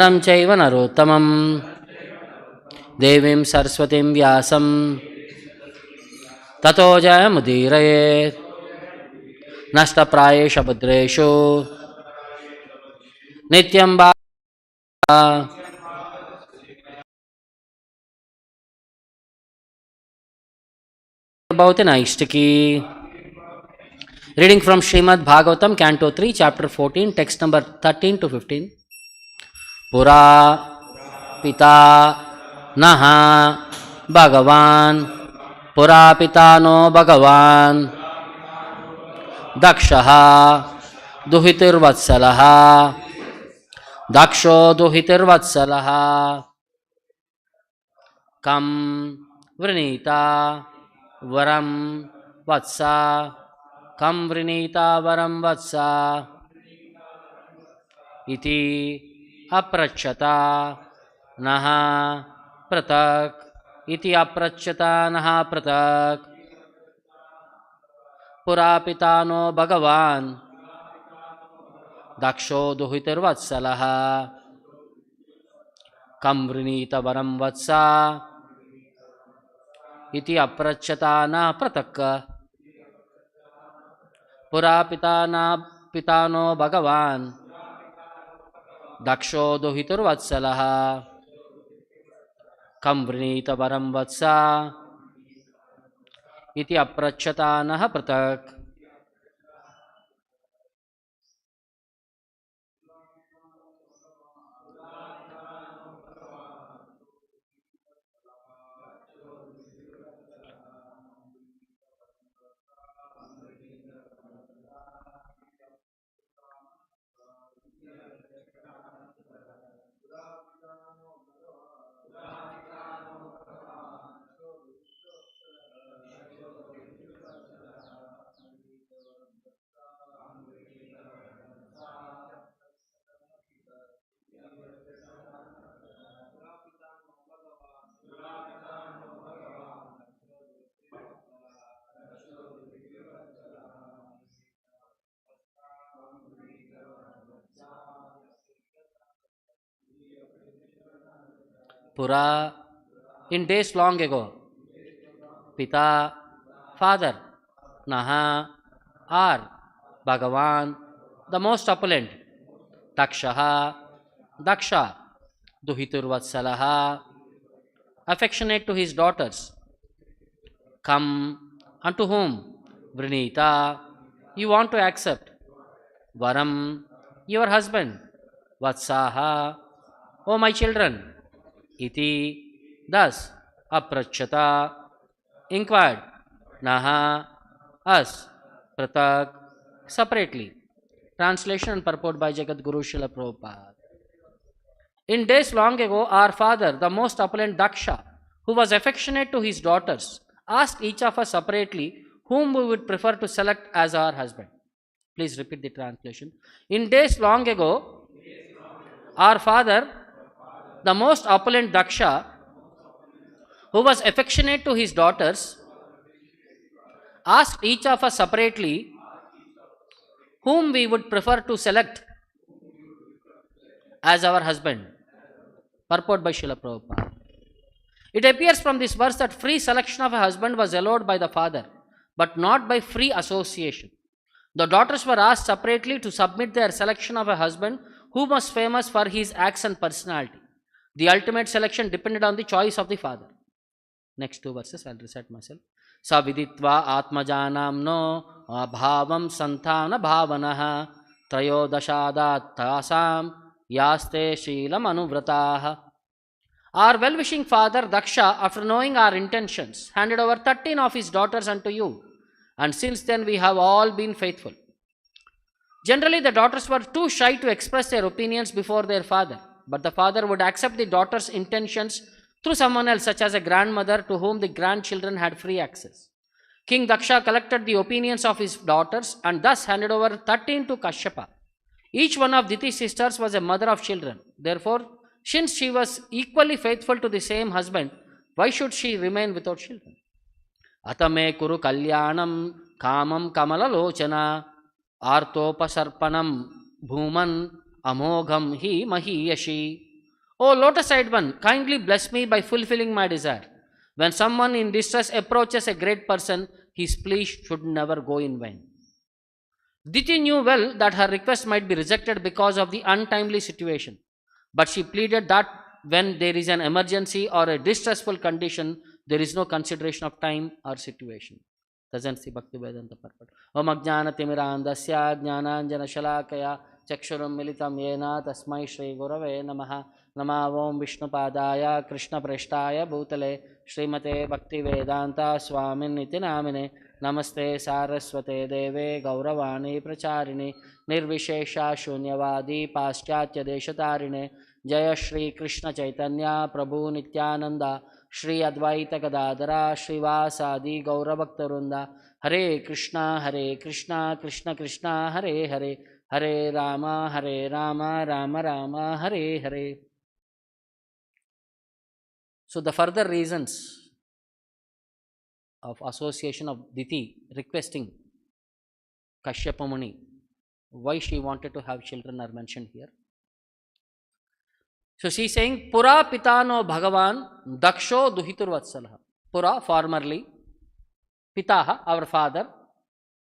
नं चैव नरोत्तमं देवीं सरस्वतीं व्यासं ततो जयमुदीरयेत् नष्टप्रायेषु भद्रेषु नित्यं भवति नैष्टिकी. Reading from Srimad Bhagavatam, Canto 3, Chapter 14, text number 13 to 15. Pura Pita Naha Bhagavan Pura Pita no Bhagavan Dakṣaha Duhitirvatsalaha Daksho Duhitirvatsalaha Kam Vrinita Varam Vatsa Kam Vrinita Varam Vatsa Iti Aprachata Naha Pratak Iti Aprachata Naha Pratak Purapitano Bhagavan Daksho Duhitirvatsalaha Kam Vrinita Varam Vatsa Iti Aprachata Naha Pratak Purapitano Bhagavan Daksho Duhitirvatsalaha Kam Vrinita Varam Vatsa Iti Aprachata Naha Pratak. Pura, in days long ago, Pita, father, Naha, are, Bhagavan, the most opulent, Dakṣaha, Daksha, Duhitirvatsalaha, affectionate to his daughters, come unto whom, Vrinita, you want to accept, Varam, your husband, Vatsaha, O my children, Iti, thus, Aprachata, inquired, Naha, us, Pratak, separately. Translation and purport by Jagadguru Srila Prabhupada. In days long ago, our father, the most opulent Dakṣa, who was affectionate to his daughters, asked each of us separately whom we would prefer to select as our husband. Please repeat the translation. In days long ago, our father, the most opulent Dakṣa, who was affectionate to his daughters, asked each of us separately whom we would prefer to select as our husband. Purport by Srila Prabhupada. It appears from this verse that free selection of a husband was allowed by the father, but not by free association. The daughters were asked separately to submit their selection of a husband who was famous for his acts and personality. The ultimate selection depended on the choice of the father. Next two verses, I'll recite myself. Saviditva atmajanamno abhavam santana bhavanaha trayodashadat tasam yaste shilam anuvrataha. Our well-wishing father Dakṣa, after knowing our intentions, handed over 13 of his daughters unto you, and since then we have all been faithful. Generally, the daughters were too shy to express their opinions before their father, but the father would accept the daughter's intentions through someone else, such as a grandmother to whom the grandchildren had free access. King Dakṣa collected the opinions of his daughters and thus handed over 13 to Kashyapa. Each one of Diti's sisters was a mother of children. Therefore, since she was equally faithful to the same husband, why should she remain without children? Atame kuru kalyanam kamam kamalalochana artopasarpanam bhuman amogham hi mahiyashi. O lotus-eyed one, kindly bless me by fulfilling my desire. When someone in distress approaches a great person, his plea should never go in vain. Diti knew well that her request might be rejected because of the untimely situation, but she pleaded that when there is an emergency or a distressful condition, there is no consideration of time or situation. Doesn't see Bhakti Vedanta purport. Om Ajnana Timirandasya Jnananjana Shalakaya Chakshuram Militam Yena Tasmai Shri Gurave Namaha Nama Om Vishnu Padaya Krishna Preshtaya Bhutale Srimate Bhakti Vedanta Swamin Niti Namine Namaste Saraswate Deve Gauravani Pracharini Nirvishesha Shunyavadi Paschatya Deshatarine Jaya Shri Krishna Chaitanya Prabhu Nityananda Shri Advaita Gadadara Srivasadi Gauravaktarunda Hare Krishna Krishna Krishna Hare Hare Hare Rama Rama Rama Hare Hare. So the further reasons of association of Diti requesting Kashyapa Muni, why she wanted to have children, are mentioned here. So she is saying, Pura Pitano Bhagavan Daksho Duhitur Vatsalah. Pura, formerly, Pitaha, our father,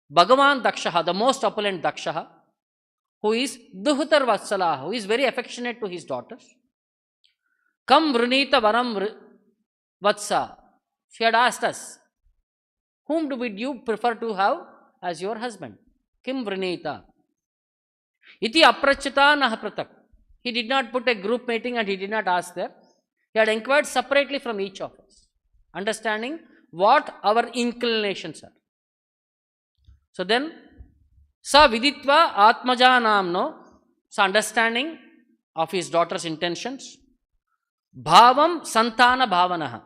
Bhagavan Dakshaha, the most opulent Dakshaha, who is Duhitar Vatsalah, who is very affectionate to his daughters. Kam Vrunita Varam Vatsa. She had asked us, whom would you prefer to have as your husband? Kim Vrunita. Iti Aprachita Naha Pratak. He did not put a group meeting and he did not ask there. He had inquired separately from each of us, understanding what our inclinations are. So then, Sa Viditva Atmajanamno, so understanding of his daughter's intentions. Bhavam Santana Bhavanaha.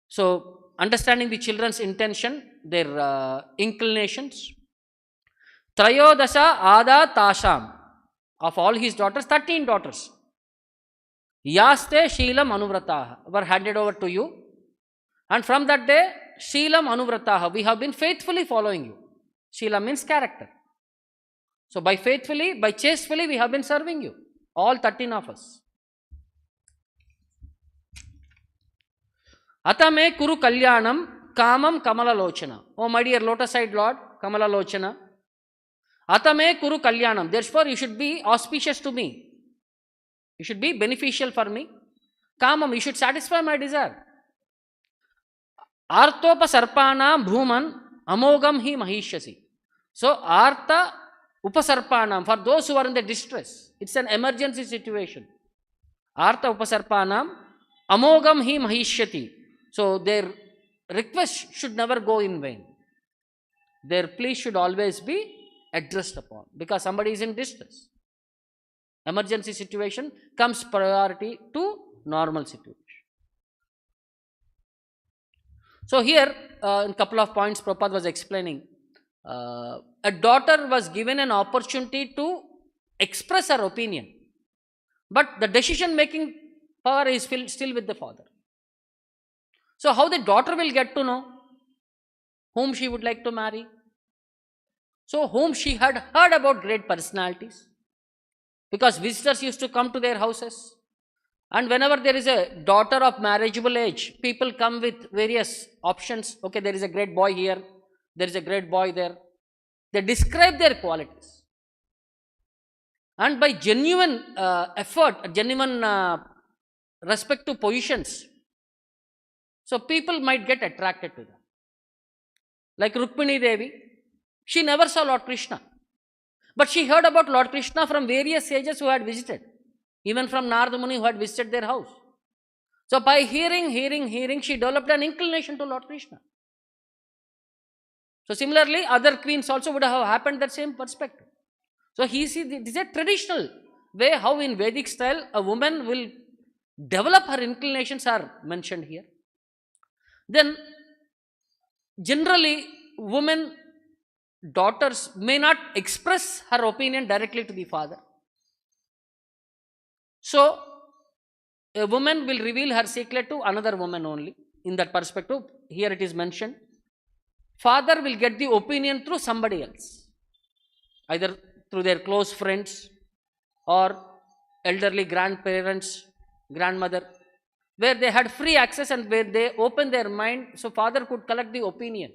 So, understanding the children's intention, their inclinations. Trayodasha Ada Tasham. Of all his daughters, 13 daughters. Yaste Sheelam Anuvrataha were handed over to you. And from that day, Sheelam Anuvrataha, we have been faithfully following you. Sheela means character. So by faithfully, by chastely, we have been serving you. All 13 of us. Atame Kuru Kalyanam Kamam Kamala Lochana. Oh my dear lotus-eyed Lord, Kamala Lochana. Atame Kuru Kalyanam. Therefore, you should be auspicious to me. You should be beneficial for me. Kamam, you should satisfy my desire. Artopa Sarpanam Bhuman Amogam hi Mahishyasi. So, Artha Upasarpanam, for those who are in the distress, it's an emergency situation. Artha Upasarpanam Amogam hi Mahishyati. So, their request should never go in vain. Their plea should always be addressed upon, because somebody is in distress. Emergency situation comes priority to normal situation. So here, in a couple of points, Prabhupada was explaining, a daughter was given an opportunity to express her opinion, but the decision-making power is still with the father. So how the daughter will get to know whom she would like to marry? So whom she had heard about great personalities, because visitors used to come to their houses, and whenever there is a daughter of marriageable age, people come with various options. Okay, there is a great boy here, there is a great boy there. They describe their qualities, and by genuine effort, genuine respect to positions, so people might get attracted to them. Like Rukmini Devi, she never saw Lord Krishna, but she heard about Lord Krishna from various sages who had visited, even from Narada Muni who had visited their house. So by hearing, she developed an inclination to Lord Krishna. So similarly, other queens also would have happened that same perspective. So this is a traditional way how in Vedic style a woman will develop her inclinations are mentioned here. Then generally women daughters may not express her opinion directly to the father. So a woman will reveal her secret to another woman only. In that perspective, here it is mentioned, father will get the opinion through somebody else, either through their close friends or elderly grandparents, grandmother, where they had free access and where they opened their mind, so father could collect the opinion,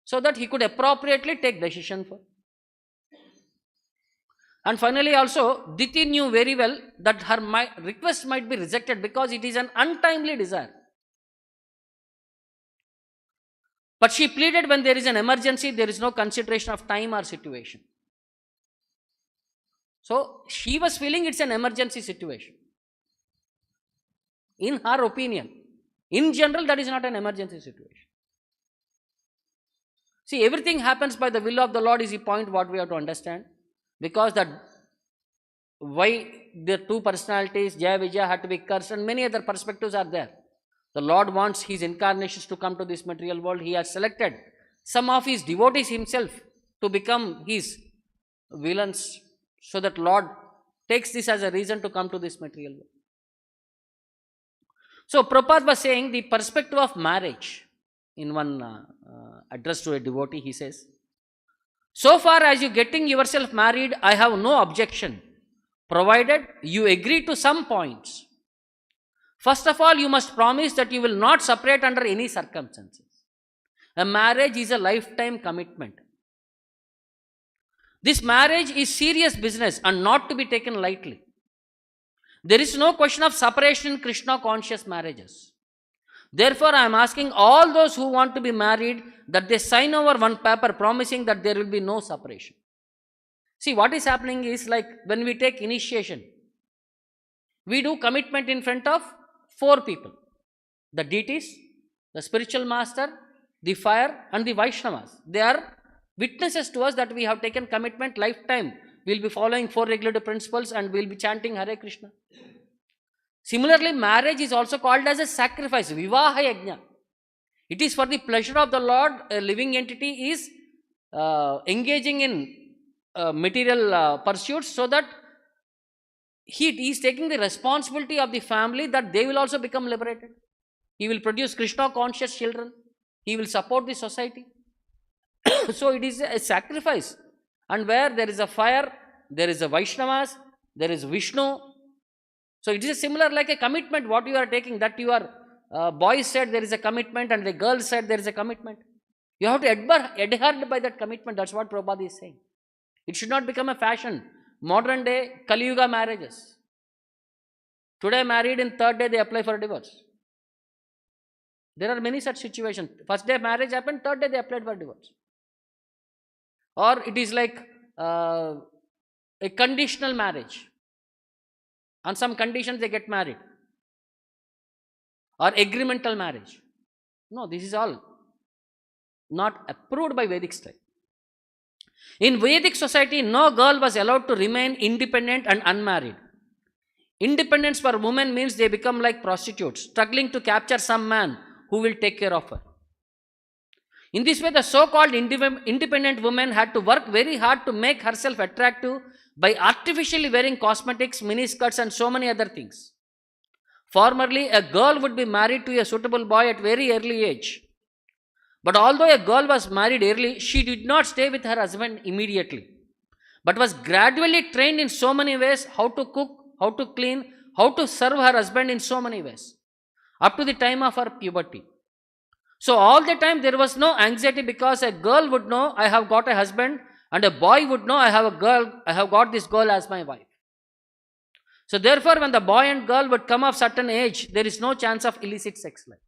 so that he could appropriately take decision for. And finally also, Diti knew very well that her request might be rejected because it is an untimely desire. But she pleaded when there is an emergency, there is no consideration of time or situation. So she was feeling it's an emergency situation. In her opinion, in general, that is not an emergency situation. See, everything happens by the will of the Lord is the point what we have to understand. Because that why the two personalities, Jaya Vijaya, had to be cursed, and many other perspectives are there. The Lord wants his incarnations to come to this material world. He has selected some of his devotees himself to become his villains, so that Lord takes this as a reason to come to this material world. So Prabhupada was saying the perspective of marriage in one address to a devotee. He says, so far as you getting yourself married, I have no objection, provided you agree to some points. First of all, you must promise that you will not separate under any circumstances. A marriage is a lifetime commitment. This marriage is serious business and not to be taken lightly. There is no question of separation in Krishna conscious marriages. Therefore, I am asking all those who want to be married that they sign over one paper promising that there will be no separation. See, what is happening is, like when we take initiation, we do commitment in front of 4 people. The deities, the spiritual master, the fire and the Vaishnavas. They are witnesses to us that we have taken commitment lifetime. We will be following 4 regulative principles and we will be chanting Hare Krishna. Similarly, marriage is also called as a sacrifice, Vivaha Yajna. It is for the pleasure of the Lord. A living entity is engaging in material pursuits, so that he is taking the responsibility of the family that they will also become liberated. He will produce Krishna conscious children. He will support the society. So it is a sacrifice. And where there is a fire, there is a Vaishnavas, there is Vishnu. So it is similar like a commitment what you are taking, that your boys said there is a commitment and the girl said there is a commitment. You have to adhere by that commitment. That's what Prabhupada is saying. It should not become a fashion. Modern day Kali Yuga marriages. Today married, in 3rd day they apply for a divorce. There are many such situations. First day marriage happened, 3rd day they applied for divorce. Or it is like a conditional marriage. On some conditions they get married. Or agreemental marriage. No, this is all not approved by Vedic style. In Vedic society, no girl was allowed to remain independent and unmarried. Independence for women means they become like prostitutes, struggling to capture some man who will take care of her. In this way, the so-called independent woman had to work very hard to make herself attractive by artificially wearing cosmetics, miniskirts and so many other things. Formerly, a girl would be married to a suitable boy at very early age. But although a girl was married early, she did not stay with her husband immediately, but was gradually trained in so many ways, how to cook, how to clean, how to serve her husband in so many ways, up to the time of her puberty. So all the time there was no anxiety, because a girl would know I have got a husband, and a boy would know I have got this girl as my wife. So therefore, when the boy and girl would come of certain age, there is no chance of illicit sex life.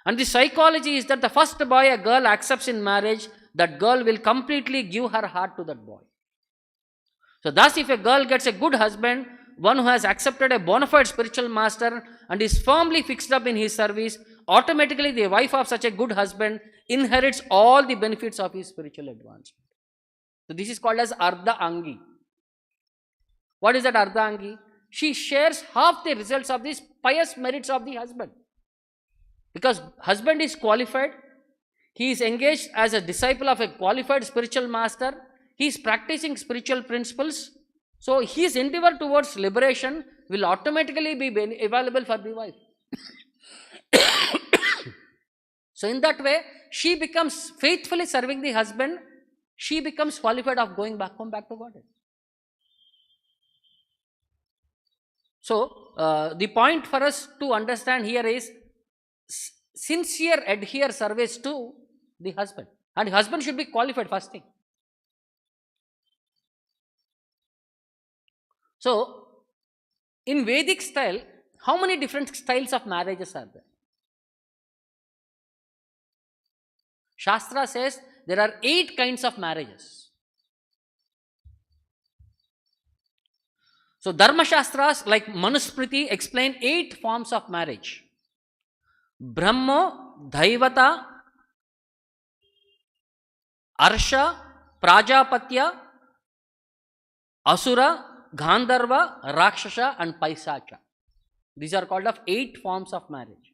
And the psychology is that the first boy a girl accepts in marriage, that girl will completely give her heart to that boy. So thus, if a girl gets a good husband, one who has accepted a bona fide spiritual master and is firmly fixed up in his service, automatically the wife of such a good husband inherits all the benefits of his spiritual advancement. So this is called as Ardha Angi. What is that Ardha Angi? She shares half the results of these pious merits of the husband. Because husband is qualified, he is engaged as a disciple of a qualified spiritual master, he is practicing spiritual principles, so his endeavor towards liberation will automatically be available for the wife. So in that way, she becomes faithfully serving the husband, she becomes qualified of going back home, back to Godhead. So, the point for us to understand here is sincere adhere service to the husband. And the husband should be qualified, first thing. So, in Vedic style, how many different styles of marriages are there? Shastra says there are 8 kinds of marriages. So, Dharma Shastras like Manusmriti explain 8 forms of marriage. Brahmo, Daivata, Arsha, Prajapatya, Asura, Gandharva, Rakshasa and Paisacha. These are called of 8 forms of marriage.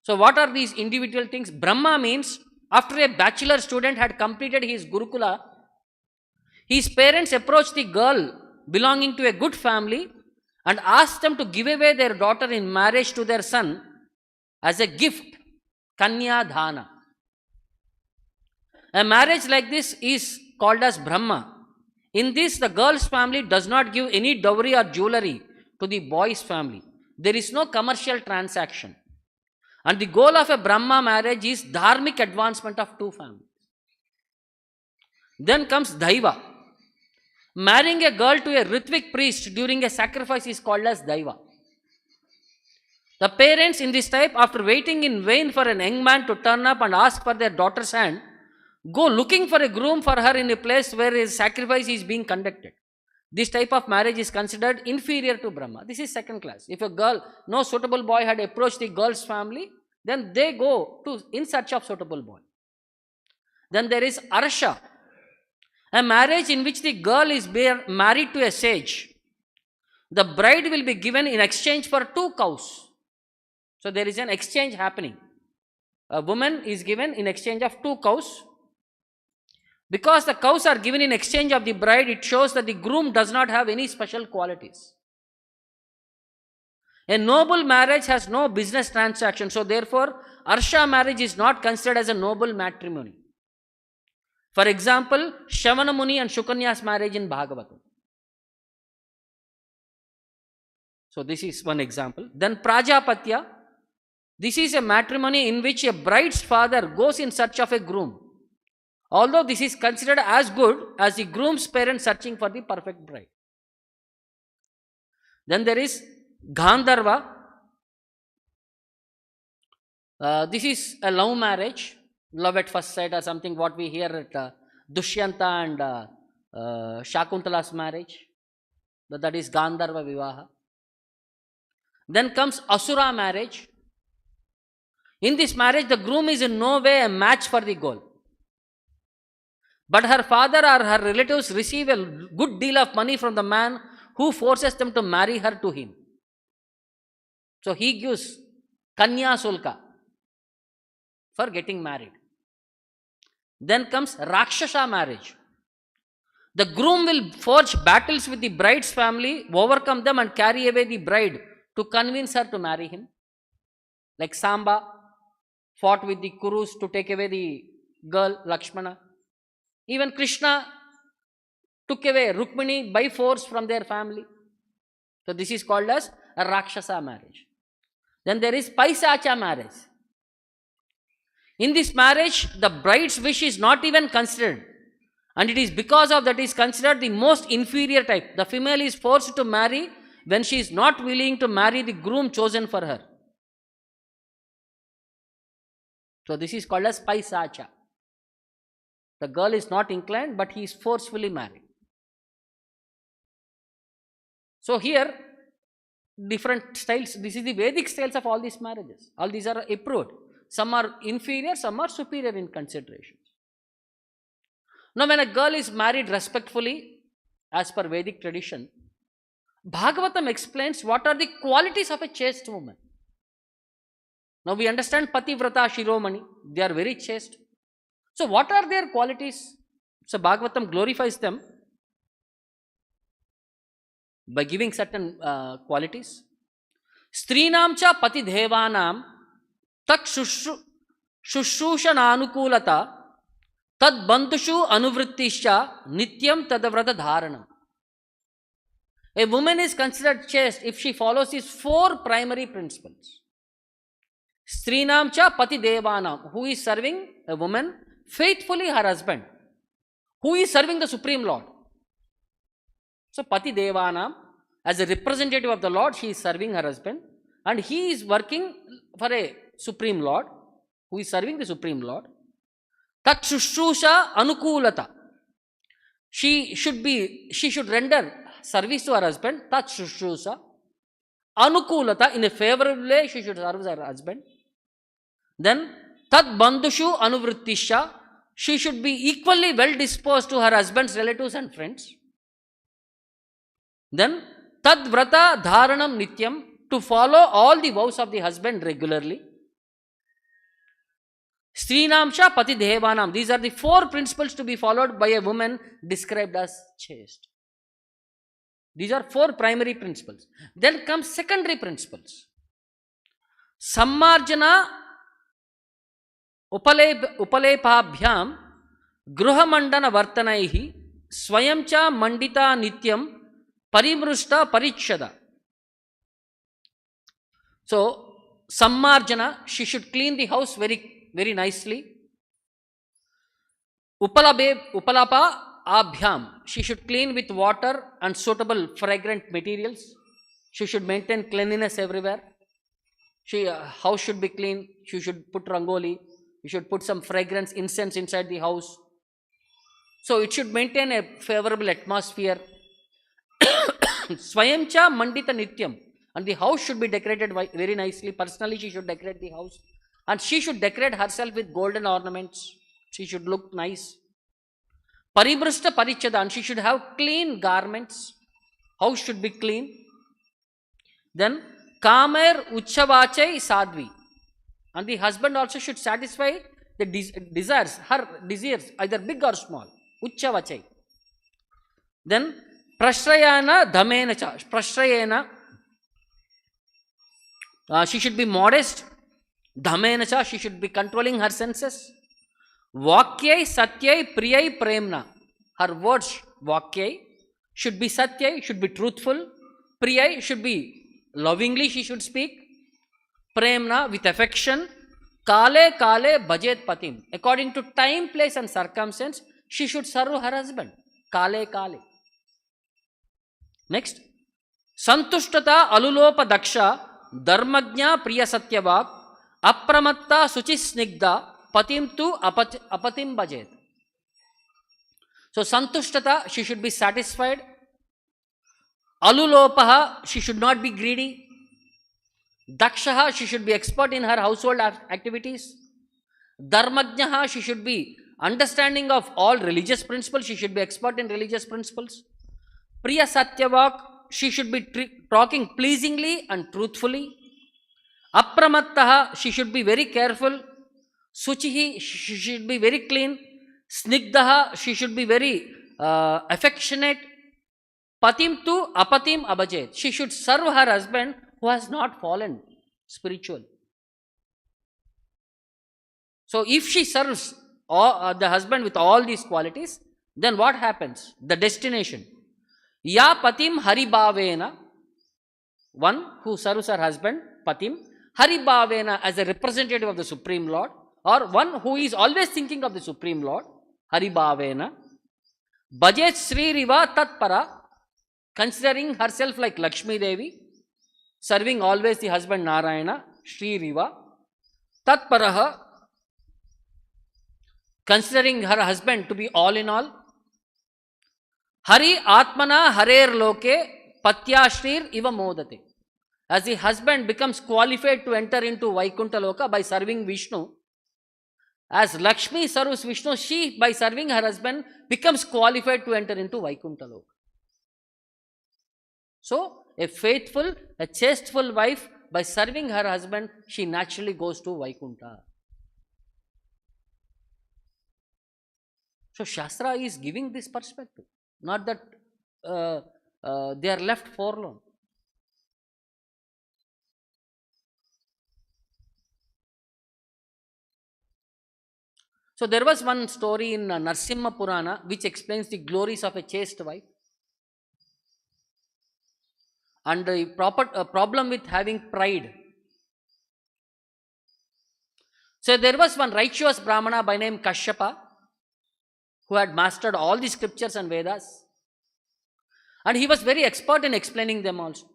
So what are these individual things? Brahma means after a bachelor student had completed his Gurukula, his parents approached the girl belonging to a good family and asked them to give away their daughter in marriage to their son as a gift, Kanya Dhana. A marriage like this is called as Brahma. In this, the girl's family does not give any dowry or jewelry to the boy's family. There is no commercial transaction. And the goal of a Brahma marriage is dharmic advancement of 2 families. Then comes Daiva. Marrying a girl to a Ritvik priest during a sacrifice is called as Daiva. The parents in this type, after waiting in vain for an young man to turn up and ask for their daughter's hand, go looking for a groom for her in a place where a sacrifice is being conducted. This type of marriage is considered inferior to Brahma. This is second class. If a girl, no suitable boy had approached the girl's family, then they go in search of suitable boy. Then there is Arsha, a marriage in which the girl is married to a sage. The bride will be given in exchange for 2 cows. So there is an exchange happening. A woman is given in exchange of 2 cows. Because the cows are given in exchange of the bride, it shows that the groom does not have any special qualities. A noble marriage has no business transaction. So therefore, Arsha marriage is not considered as a noble matrimony. For example, Shavana Muni and Shukanya's marriage in Bhagavatam. So this is one example. Then Prajapatya. This is a matrimony in which a bride's father goes in search of a groom. Although this is considered as good as the groom's parents searching for the perfect bride. Then there is Gandharva. This is a love marriage, love at first sight or something what we hear at Dushyanta and Shakuntala's marriage. That is Gandharva Vivaha. Then comes Asura marriage. In this marriage, the groom is in no way a match for the girl. But her father or her relatives receive a good deal of money from the man who forces them to marry her to him. So he gives Kanya Sulka for getting married. Then comes Rakshasa marriage. The groom will forge battles with the bride's family, overcome them and carry away the bride to convince her to marry him. Like Samba fought with the Kurus to take away the girl Lakshmana. Even Krishna took away Rukmini by force from their family. So this is called as a Rakshasa marriage. Then there is Paisacha marriage. In this marriage, the bride's wish is not even considered. And it is because of that is considered the most inferior type. The female is forced to marry when she is not willing to marry the groom chosen for her. So this is called as Paisacha. The girl is not inclined, but he is forcefully married. So here, different styles. This is the Vedic styles of all these marriages. All these are approved. Some are inferior, some are superior in consideration. Now when a girl is married respectfully, as per Vedic tradition, Bhagavatam explains what are the qualities of a chaste woman. Now we understand Pativrata Shiromani, they are very chaste. So what are their qualities? So Bhagavatam glorifies them by giving certain qualities. Strinam cha pati devanam tak shushrushananukulata tad bandhushu anuvrittischa nityam tadavrata dharanam. A woman is considered chaste if she follows these 4 primary principles. Strinam cha pati devanam, who is serving a woman faithfully her husband, who is serving the Supreme Lord. So pati devanam, as a representative of the Lord, she is serving her husband, and he is working for a Supreme Lord, who is serving the Supreme Lord. Tat shushrusha anukulata, she should render service to her husband. Tat shushrusha anukulata, in a favorable way she should serve her husband. Then tat bandhushu anuvrittisha, she should be equally well disposed to her husband's relatives and friends. Then tad vrata dharanam nityam, to follow all the vows of the husband regularly. Strinamsha pati devanam, these are the 4 principles to be followed by a woman described as chaste. These are 4 primary principles. Then comes secondary principles. Sammarjana upalepabhyam gruhamandana vartanaihi swayamcha mandita nityam parimrushta parikshada. So, sammarjana, she should clean the house very, very nicely. Upalapa abhyam, she should clean with water and suitable fragrant materials. She should maintain cleanliness everywhere. House should be clean. She should put rangoli. You should put some fragrance, incense inside the house. So it should maintain a favorable atmosphere. Swayamcha mandita nityam, and the house should be decorated very nicely. Personally, she should decorate the house, and she should decorate herself with golden ornaments. She should look nice. Paribrushta parichada, and she should have clean garments. House should be clean. Then kamer uchavachai sadvi, and the husband also should satisfy the desires, her desires, either big or small. Uchavachai. Then prashrayana dhamena cha, prashrayana, she should be modest. Dhamena cha, she should be controlling her senses. Vakyai satyai priyai premna, her words vakyai should be satyai, should be truthful. Priyai should be lovingly, she should speak. Premna, with affection. Kale kale bhajet patim, according to time, place and circumstance, she should serve her husband. Kale kale. Next, santushtata alulopa daksha dharmajna priya satyavak apramatta suchi snigdha patim tu apatim bhajet. So santushtata, she should be satisfied. Alulopaha, she should not be greedy. Dakshaha, she should be expert in her household activities. Dharmajnaha, she should be understanding of all religious principles. She should be expert in religious principles. Priya satyavak, she should be talking pleasingly and truthfully. Apramattaha, she should be very careful. Suchihi, she should be very clean. Snigdaha, she should be very affectionate. Patim tu apatim abhajet, she should serve her husband who has not fallen spiritual. So if she serves the husband with all these qualities, then what happens? The destination. Ya patim haribhavena, one who serves her husband, patim, haribhavena, as a representative of the Supreme Lord, or one who is always thinking of the Supreme Lord, haribhavena, bhajet sri riva tatpara, considering herself like Lakshmi Devi, serving always the husband Narayana, Sri Riva, tatparaha, considering her husband to be all in all. Hari atmana harer loke patyashrir iva modate, as the husband becomes qualified to enter into Vaikuntha Loka by serving Vishnu. As Lakshmi serves Vishnu, she, by serving her husband, becomes qualified to enter into Vaikuntha Loka. So, a faithful, a chasteful wife, by serving her husband, she naturally goes to Vaikuntha. So, Shastra is giving this perspective, not that they are left forlorn. So, there was one story in Narasimha Purana which explains the glories of a chaste wife. and the problem with having pride. So there was one righteous Brahmana by name Kashyapa, who had mastered all the scriptures and Vedas, and he was very expert in explaining them also.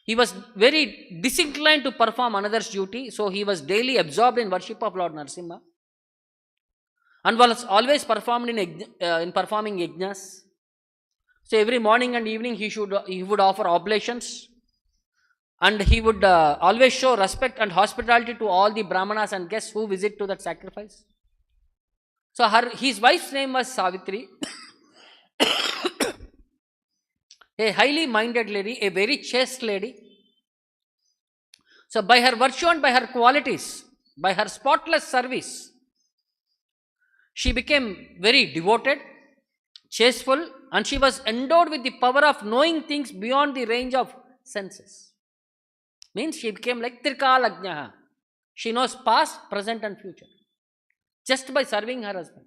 He was very disinclined to perform another's duty, so he was daily absorbed in worship of Lord Narasimha, and was always performed in performing yajnas. So every morning and evening he would offer oblations, and he would always show respect and hospitality to all the brahmanas and guests who visit to that sacrifice. So his wife's name was Savitri, a highly minded lady, a very chaste lady. So by her virtue and by her qualities, by her spotless service, she became very devoted, chasteful, and she was endowed with the power of knowing things beyond the range of senses. Means she became like Trikalagnaha. She knows past, present and future, just by serving her husband.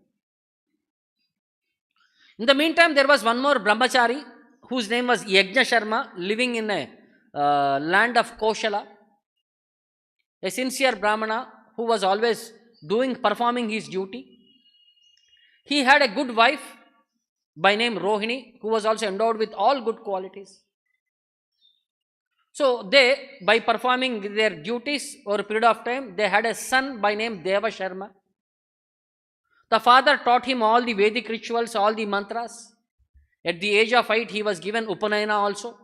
In the meantime, there was one more brahmachari whose name was Yajna Sharma, living in a land of Koshala, a sincere brahmana who was always performing his duty. He had a good wife by name Rohini, who was also endowed with all good qualities. So they, by performing their duties over a period of time, they had a son by name Deva Sharma. The father taught him all the Vedic rituals, all the mantras. At the age of 8, he was given Upanayana also.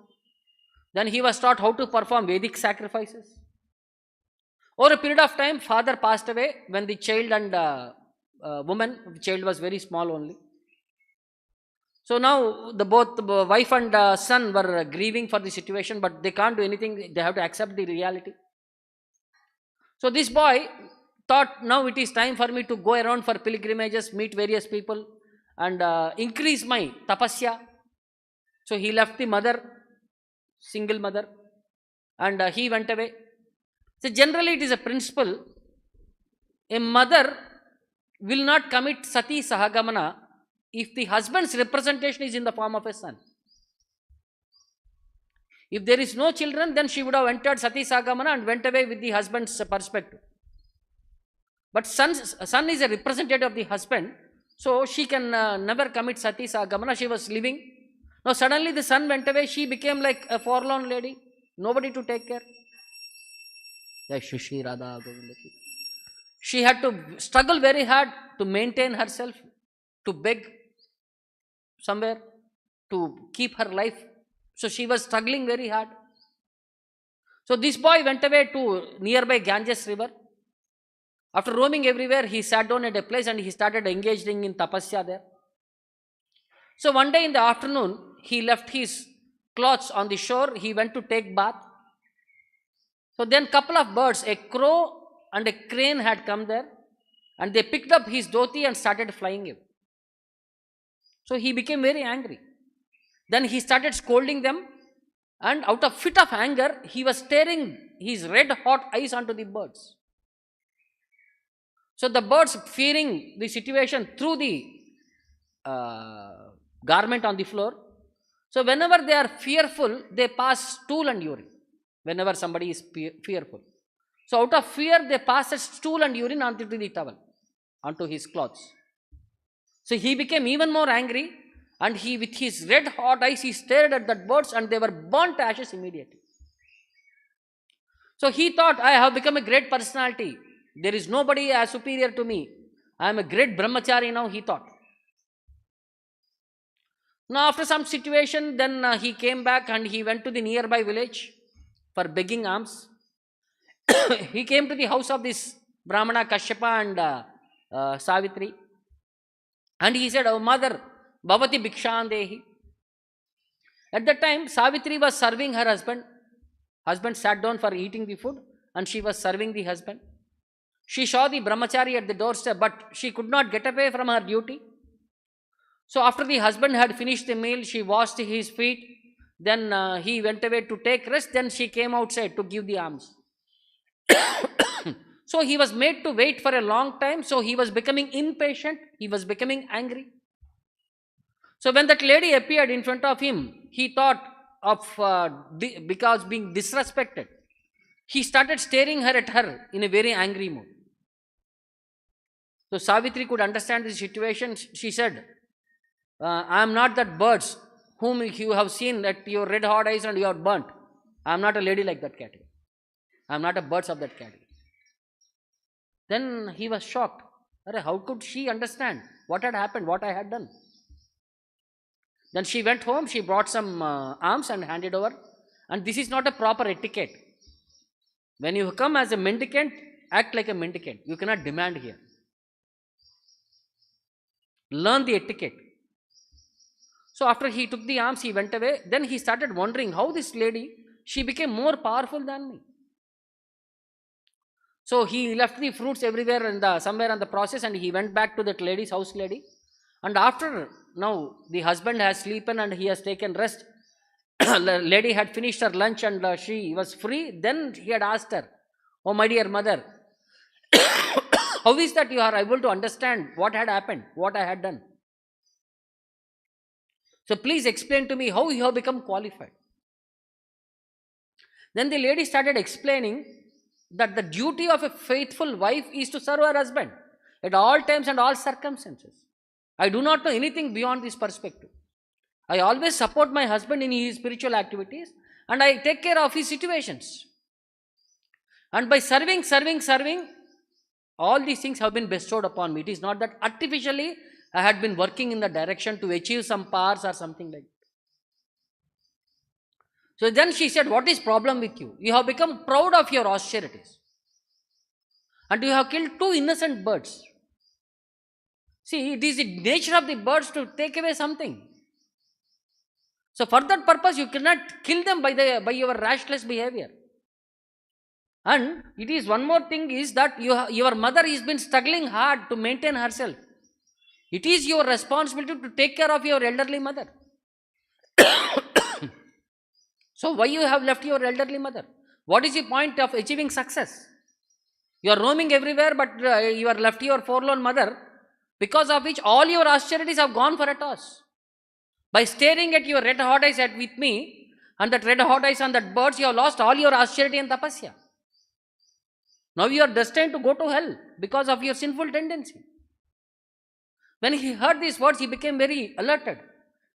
Then he was taught how to perform Vedic sacrifices. Over a period of time, father passed away when the child and the child was very small only. So now both the wife and son were grieving for the situation, but they can't do anything. They have to accept the reality. So this boy thought, now it is time for me to go around for pilgrimages, meet various people, and increase my tapasya. So he left the mother, single mother, and he went away. So generally it is a principle, a mother will not commit sati sahagamana if the husband's representation is in the form of a son. If there is no children, then she would have entered sati sahagamana and went away with the husband's perspective. But son is a representative of the husband, so she can never commit sati sahagamana. She was living. Now suddenly the son went away, she became like a forlorn lady, nobody to take care. She had to struggle very hard to maintain herself, to beg somewhere, to keep her life. So she was struggling very hard. So this boy went away to nearby Ganges river. After roaming everywhere, he sat down at a place and he started engaging in tapasya there. So one day in the afternoon, he left his clothes on the shore. He went to take bath. So then couple of birds, a crow and a crane had come there, and they picked up his dhoti and started flying him. So he became very angry. Then he started scolding them, and out of fit of anger, he was staring his red hot eyes onto the birds. So the birds, fearing the situation, threw the garment on the floor. So whenever they are fearful, they pass stool and urine. Whenever somebody is fearful. So out of fear, they pass a stool and urine onto the towel, onto his clothes. So he became even more angry, and he, with his red hot eyes, he stared at that birds, and they were burnt to ashes immediately. So he thought, I have become a great personality. There is nobody as superior to me. I am a great brahmachari now, he thought. Now after some situation, then he came back and he went to the nearby village for begging alms. He came to the house of this Brahmana Kashyapa and Savitri, and he said, "Oh mother, bhavati bhikshandehi." At that time, Savitri was serving her husband. Husband sat down for eating the food, and she was serving the husband. She saw the brahmachari at the doorstep, but she could not get away from her duty. So after the husband had finished the meal, she washed his feet. Then he went away to take rest. Then she came outside to give the alms. So he was made to wait for a long time. So he was becoming impatient. He was becoming angry. So when that lady appeared in front of him, he thought, because being disrespected, he started staring at her in a very angry mood. So Savitri could understand the situation. She said, I am not that birds whom you have seen at your red hot eyes and you are burnt. I am not a lady like that category. I am not a birds of that category. Then he was shocked. How could she understand what had happened, what I had done? Then she went home, she brought some alms and handed over. And this is not a proper etiquette. When you come as a mendicant, act like a mendicant. You cannot demand here. Learn the etiquette. So after he took the alms, he went away. Then he started wondering how this lady, she became more powerful than me. So he left the fruits everywhere somewhere on the process, and he went back to that lady's house lady. And after now the husband has sleeping and he has taken rest, the lady had finished her lunch and she was free. Then he had asked her, "Oh my dear mother, how is that you are able to understand what had happened, what I had done? So please explain to me how you have become qualified." Then the lady started explaining that the duty of a faithful wife is to serve her husband at all times and all circumstances. I do not know anything beyond this perspective. I always support my husband in his spiritual activities and I take care of his situations. And by serving, all these things have been bestowed upon me. It is not that artificially I had been working in the direction to achieve some powers or something like that. So then she said, what is problem with you? You have become proud of your austerities. And you have killed 2 innocent birds. See, it is the nature of the birds to take away something. So for that purpose, you cannot kill them by your rashless behavior. And it is one more thing is that your mother has been struggling hard to maintain herself. It is your responsibility to take care of your elderly mother. So why you have left your elderly mother? What is the point of achieving success? You are roaming everywhere, but you are left your forlorn mother, because of which all your austerities have gone for a toss. By staring at your red hot eyes with me, and that red hot eyes on that birds, you have lost all your austerity and tapasya. Now you are destined to go to hell because of your sinful tendency. When he heard these words, he became very alerted.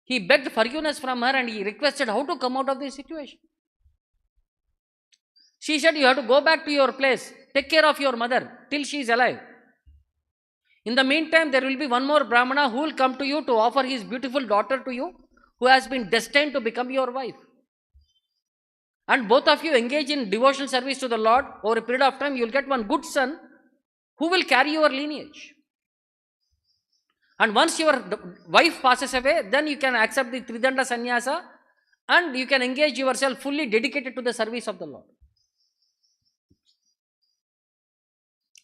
He begged forgiveness from her and he requested how to come out of this situation. She said, you have to go back to your place, take care of your mother till she is alive. In the meantime, there will be one more Brahmana who will come to you to offer his beautiful daughter to you, who has been destined to become your wife. And both of you engage in devotional service to the Lord. Over a period of time, you will get one good son who will carry your lineage. And once your wife passes away, then you can accept the Tridanda Sannyasa and you can engage yourself fully dedicated to the service of the Lord.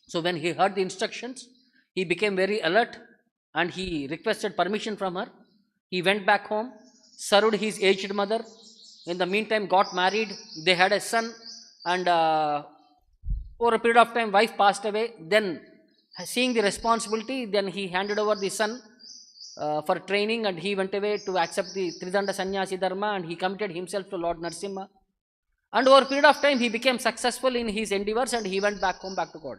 So when he heard the instructions, he became very alert and he requested permission from her. He went back home, served his aged mother. In the meantime, got married. They had a son, and over a period of time, wife passed away. Then, seeing the responsibility, then he handed over the son for training, and he went away to accept the Tridanda Sannyasi Dharma, and he committed himself to Lord Narasimha. And over a period of time, he became successful in his endeavors, and he went back home, back to God.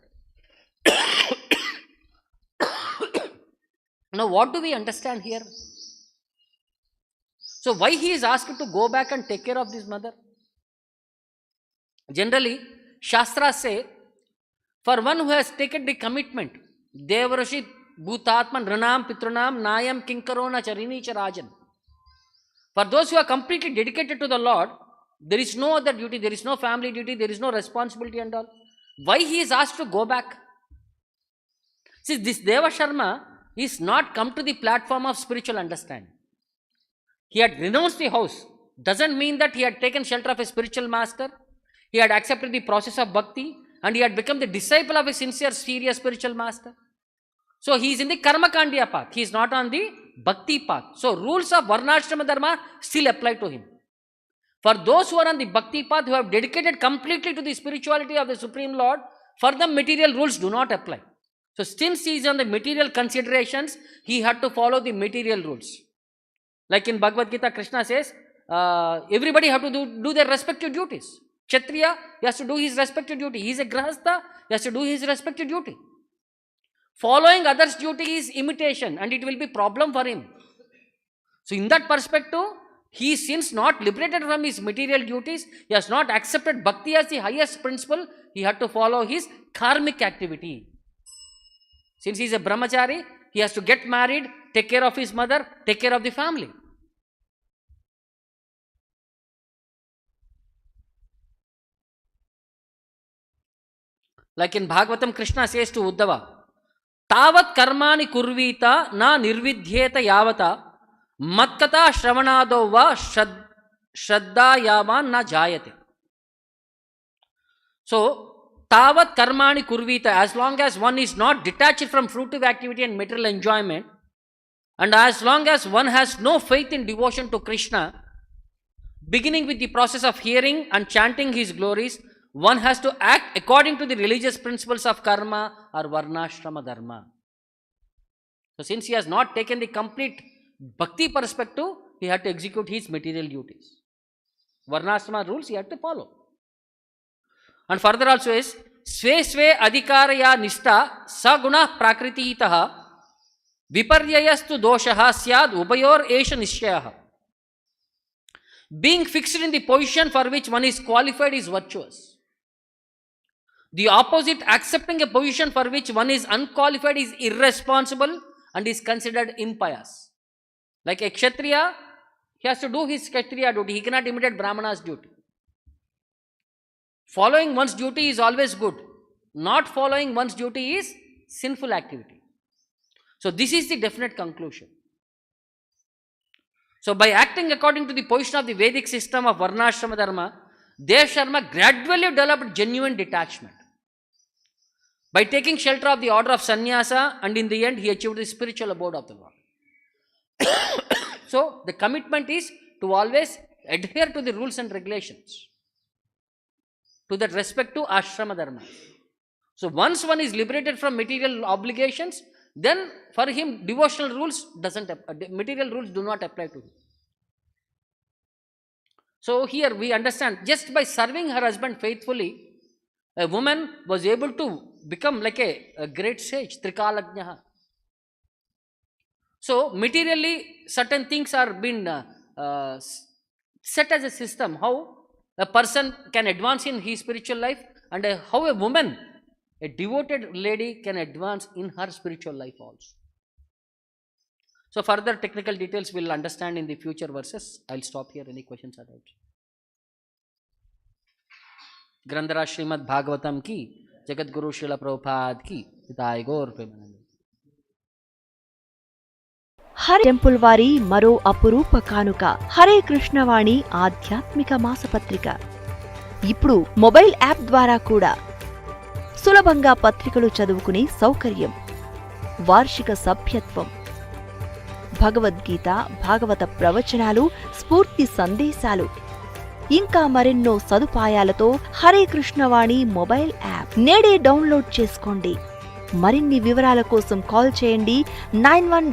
Now, what do we understand here? So, why he is asked to go back and take care of this mother? Generally, Shastras say, for one who has taken the commitment, Devarashit, Bhutatman, Ranam, Pitrunam, Nayam, Kinkarona, Charini, Charajan. For those who are completely dedicated to the Lord, there is no other duty, there is no family duty, there is no responsibility and all. Why he is asked to go back? See, this Deva Sharma is not come to the platform of spiritual understanding. He had renounced the house. Doesn't mean that he had taken shelter of a spiritual master. He had accepted the process of bhakti and he had become the disciple of a sincere, serious spiritual master. So he is in the karma kandiya path. He is not on the bhakti path. So rules of varnashrama dharma still apply to him. For those who are on the bhakti path, who have dedicated completely to the spirituality of the Supreme Lord, for them material rules do not apply. So since he is on the material considerations, he had to follow the material rules. Like in Bhagavad Gita, Krishna says, everybody have to do their respective duties. Kshatriya, he has to do his respective duty. He is a grahastha, he has to do his respective duty. Following others' duty is imitation, and it will be problem for him. So in that perspective, he, since not liberated from his material duties, he has not accepted bhakti as the highest principle, he had to follow his karmic activity. Since he is a brahmachari, he has to get married, take care of his mother, take care of the family. Like in Bhagavatam, Krishna says to Uddhava, Tavat karmani kurvita na nirvidhyeta yavata matkata shravanadova shraddha yaman na jayate. So, tavat karmani kurvita, as long as one is not detached from fruitive activity and material enjoyment, and as long as one has no faith in devotion to Krishna, beginning with the process of hearing and chanting his glories, one has to act according to the religious principles of karma or varnashrama dharma. So since he has not taken the complete bhakti perspective, he had to execute his material duties. Varnashrama rules he had to follow. And further also is, sve sve adhikaraya nishta saguna prakritiitaha viparyayastu doshaha syad ubayor esha nishyaha. Being fixed in the position for which one is qualified is virtuous. The opposite, accepting a position for which one is unqualified, is irresponsible and is considered impious. Like a kshatriya, he has to do his kshatriya duty. He cannot imitate brahmana's duty. Following one's duty is always good. Not following one's duty is sinful activity. So this is the definite conclusion. So by acting according to the position of the Vedic system of varnashrama dharma, Deva Sharma gradually developed genuine detachment. By taking shelter of the order of sannyasa, and in the end he achieved the spiritual abode of the Lord. So the commitment is to always adhere to the rules and regulations, to that respect to ashrama dharma. So once one is liberated from material obligations, then for him devotional rules material rules do not apply to him. So here we understand, just by serving her husband faithfully, a woman was able to become like a great sage, trikalajnaha. So materially certain things are being set as a system, how a person can advance in his spiritual life, and how a woman, a devoted lady, can advance in her spiritual life also. So further technical details we will understand in the future verses. I will stop here. Any questions or doubts? ग्रंथराज Shrimad Bhagavatam की, जगत गुरु श्रील प्रभुपाद की, हिताय गौर Premanand. Hare temple వారి మరో అపురూప కానుక హరే కృష్ణవాణి ఆధ్యాత్మిక మాసపత్రిక. ఇప్పుడు mobile app ద్వారా కూడా సులభంగా పత్రికలు చదువుకునే సౌకర్యం, వార్షిక సభ్యత్వం, భగవద్గీత, భాగవత ప్రవచనాలు, స్ఫూర్తి సందేశాలు, ఇంకా మరెన్నో సదుపాయాలతో హరే కృష్ణవాణి మొబైల్ యాప్ నేడే డౌన్లోడ్ చేసుకోండి. మరిన్ని వివరాల కోసం కాల్ చేయండి 91